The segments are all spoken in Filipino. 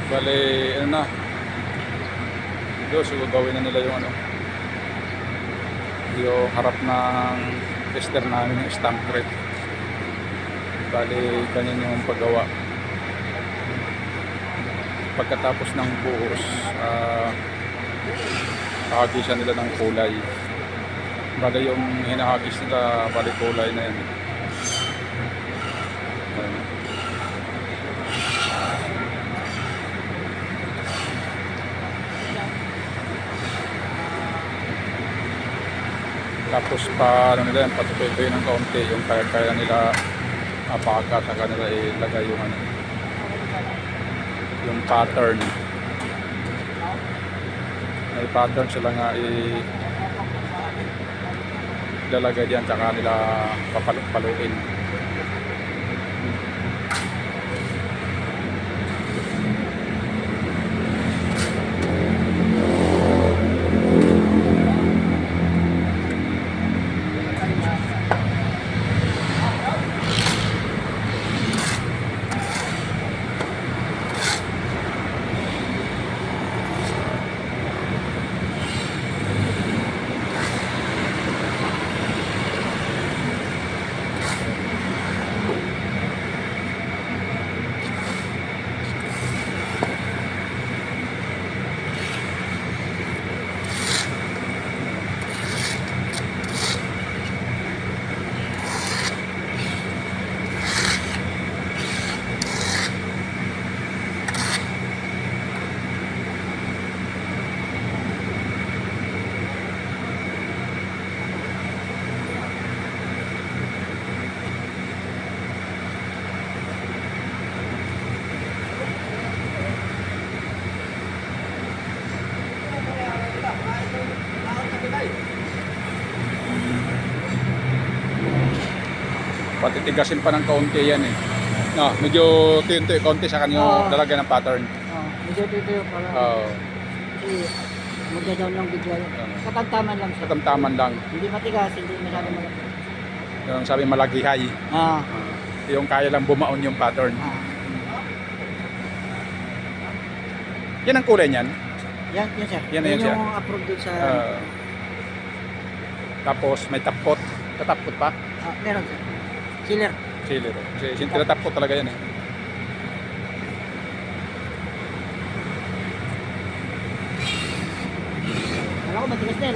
Bale, ano na. Doon, so gawin na nila yung ano. Yung harap ng tester namin yung stamp crate. Bale, ganyan yung paggawa. Pagkatapos ng buhos, hahagisan nila ng kulay. Bale, yung hinahagis nila, bale kulay na yan. Ayan. Tapos pa ano nila yan, patutuloy ng kaunti yung kaya nila apaka sa kanila ilagay yung ano, yung pattern. May pattern sila nga ilalagay diyan, tsaka nila papaluk-paluin. Patitigasin pa ng kaunti yan eh. No, medyo tinto kaunti sa kanyo lalagyan ng pattern. Medyo dito yung parang magda-down lang bigla yun. Katamtaman lang siya. Katamtaman lang. Hindi matigas, hindi masyado malaki. Yung sabi malagihay. Yung kaya lang bumaon yung pattern. Yan ang kulay niyan. Yan siya. Yan siya. Yung approved doon sa... Tapos may tapot. Tatapot pa? Meron siya. Sealer. Sealer. Kasi tinatapot talaga yan eh. Alam ko matigas na eh.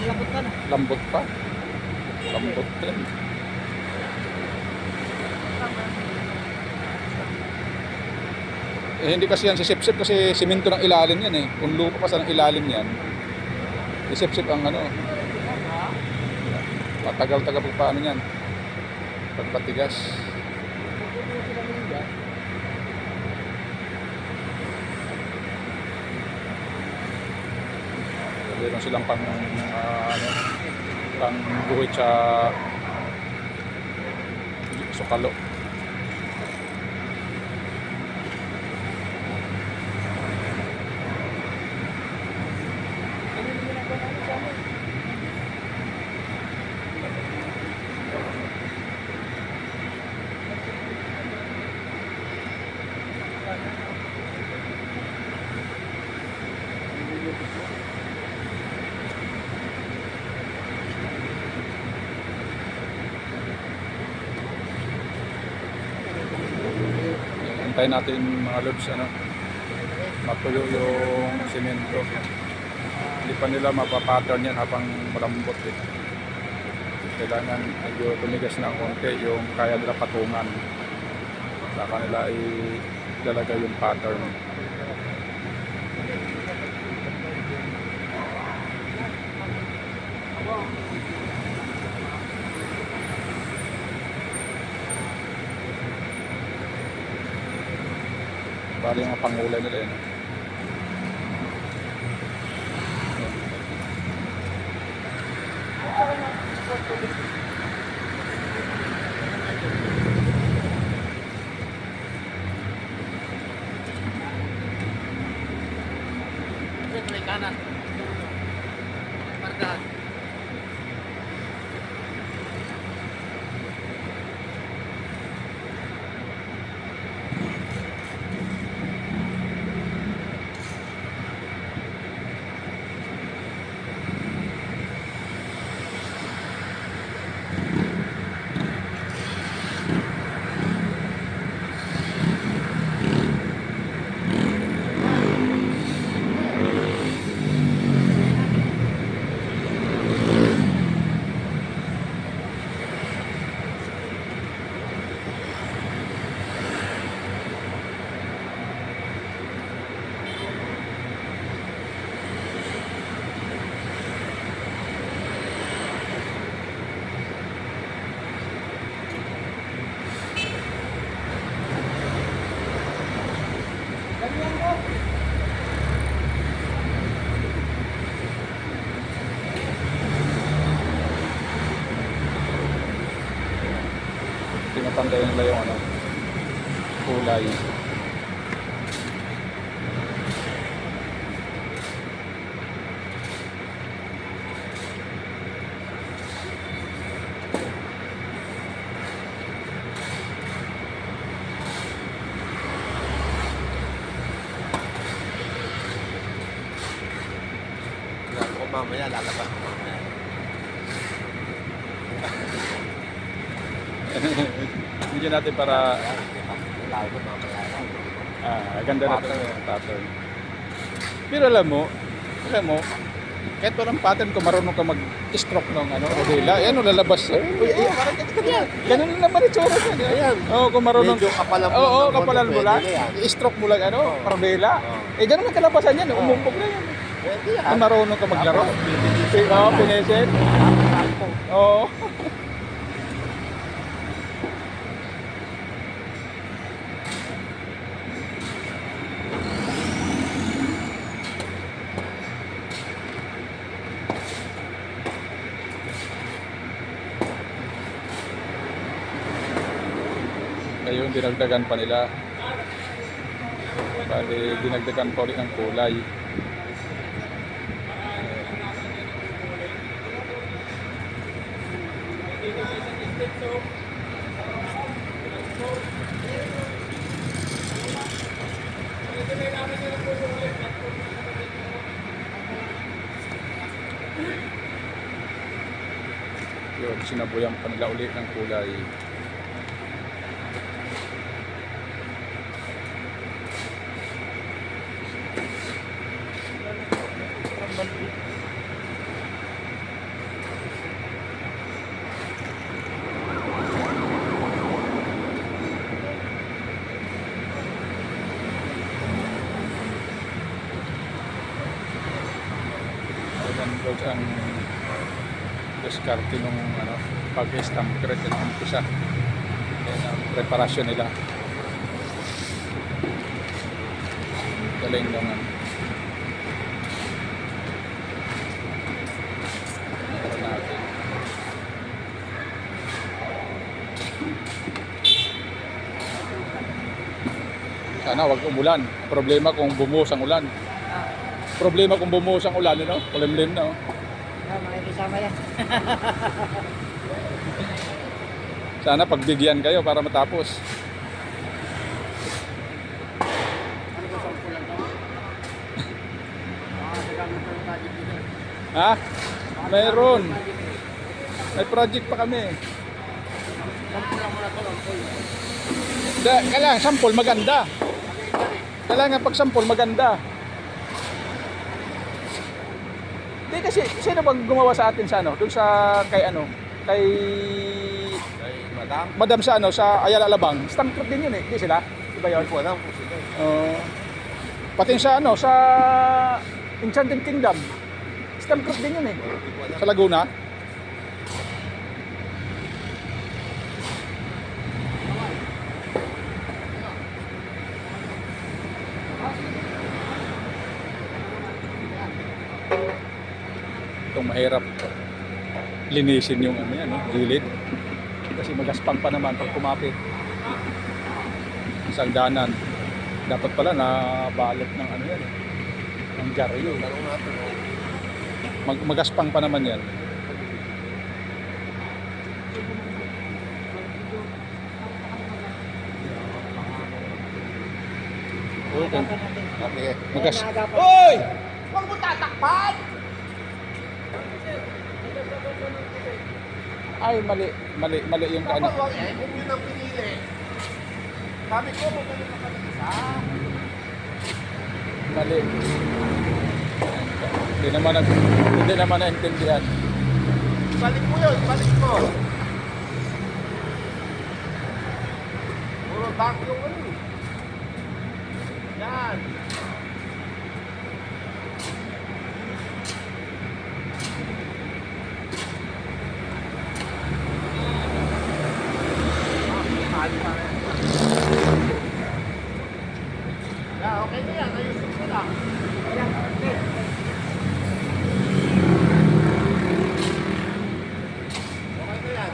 Lambot ka na. Lambot pa? Lambot din. Hindi kasi yan sisip-sip kasi simento ng ilalim yan eh. Kung lupa pa sa ng ilalim yan, isip-sip ang ano. Matagal-tagal pa ano yan. Pagpatigas. Meron silang pang guhit sa sukalo. Hintayin natin mga lods, ano, matuyo yung semento. Hindi pa nila mapapattern yan habang malambot eh. Kailangan medyo tumigas na konti yung kaya nila patungan. Saka nila ilalagay yung pattern. Bali yung pangulay nila yun. Kanan. Pardahan. pantay nila yung ano, kulay. Ako mamaya, lalabas ko mamaya. Hindi natin para Lalabas ko mamaya. ganda na yung pattern. Pero alam mo, kahit walang pattern kung marunong ka mag-stroke ng ano, rodela, yan o lalabas. Uy, parang ganun lang naman itsura yan. Ayan. Oo, kung marunong. Medyo kapalan mo Oo, lang ng kapalan konti, mo lang. pwede na yan. I-stroke mo lang ano, Oo. rodela. Oo. Ganun ang kalabasan yan, umumpog na yan. Pwede yan. Kung marunong ka maglaro. Tapos, Oo, pineset. Oo. Ngayon, dinagdagan pa nila. Bali, dinagdagan pa ulit ng kulay. Yun, sinabuyan pa nila ulit ng kulay. Ayan, George, ang diskarte nung ano, pag-stamp correct ng umpisa. Ayan ang preparasyon nila. Galing naman. Para natin. Sana wag umulan. Problema kung bumuhos ang ulan. Problema kung bumuhos ang ulan, ano? Kulimlim na, oh. Makikisama yan. Sana pagbigyan kayo para matapos. Ano ba sampu lang daw? Nagamit ng project dito. Ha? Mayroon. May project pa kami. Sampu lang muna to, sample. Kailangan sample maganda. Kailangan pag sample maganda. Hindi kasi, sino bang gumawa sa atin sa ano? Doon sa kay ano? Kay Ay, madam. Madam sa ano, sa Ayala Alabang. Stamp print din yun eh. Hindi sila? Iba yun? Hindi ko alam kung sino. Pati sa ano, sa Enchanted Kingdom. Stamp print din yun eh. Hindi ko alam. Sa Laguna. Itong mahirap linisin yung ano yan, no? Gilid. Kasi magaspang pa naman pag kumapit. Isang danan. Dapat pala na balot ng ano yan, ng dyaryo. Tanong natin. Magaspang pa naman yan. Okay. Okay. Magas. Oy! Huwag mo tatakpan! Ay, mali yung ano. Huwag kung yun ang pinili. Sabi ko, magaling ka pala isa. Mali. Hindi naman naintindihan. Balik mo yun, balik mo. Puro back yung ano. Yan. Yeah, okay na yan. Ayusin ko lang. Okay na yan.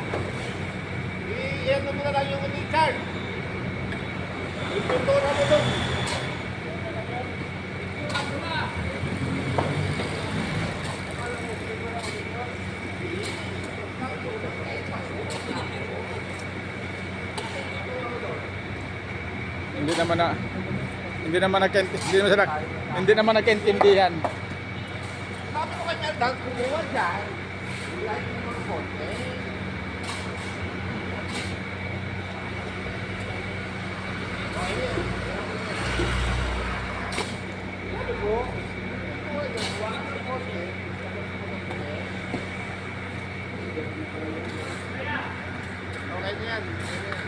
I-ano mo na lang yung Hindi naman na hindi naman hindi naman nagkaintindihan. Sabi ko kay Merdal, kumuha dyan. Wala yung mga konti. Sabi ko, kumuha dyan, wala yung konti. Okay na yan.